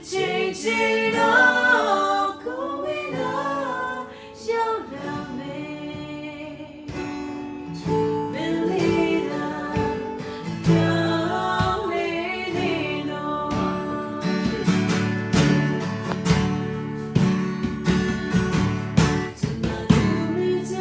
ချိန်ချိန်တော့ကိုမင်းတော့ရောက်လာမယ်မင်းလေးတော့ကြောင်းလေးနေတော့ကျွန်တော်တို့မကြ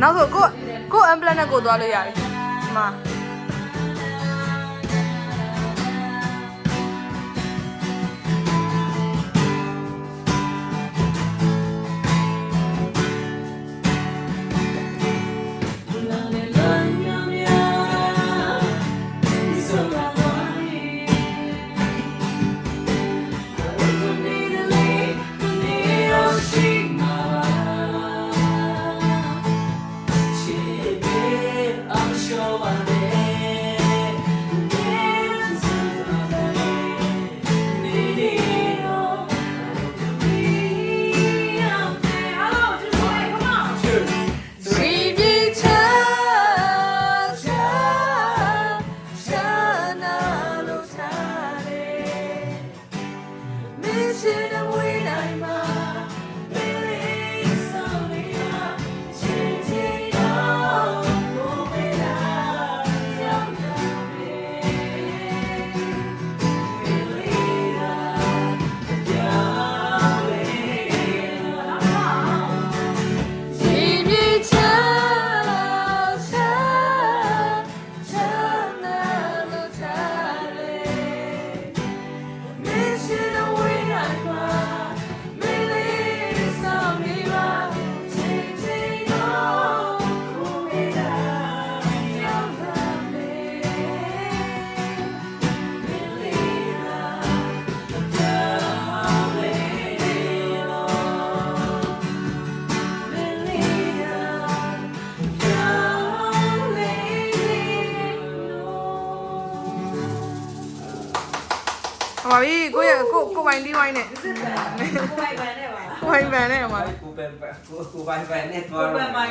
နောက်ဆိုကိုအမ်ပလန်နဲ့ကိုသွားလို့ရတယ်ဒီမှာပါပြီကိုပိုင်တီးဝိုင်းနဲ့ကိုပိုင်ဗန်နဲ့ပါကိုပိုင်ဗန်နဲ့ပါ Cô bạn bạn của cô bạn bạn net vào. Cô bạn bạn.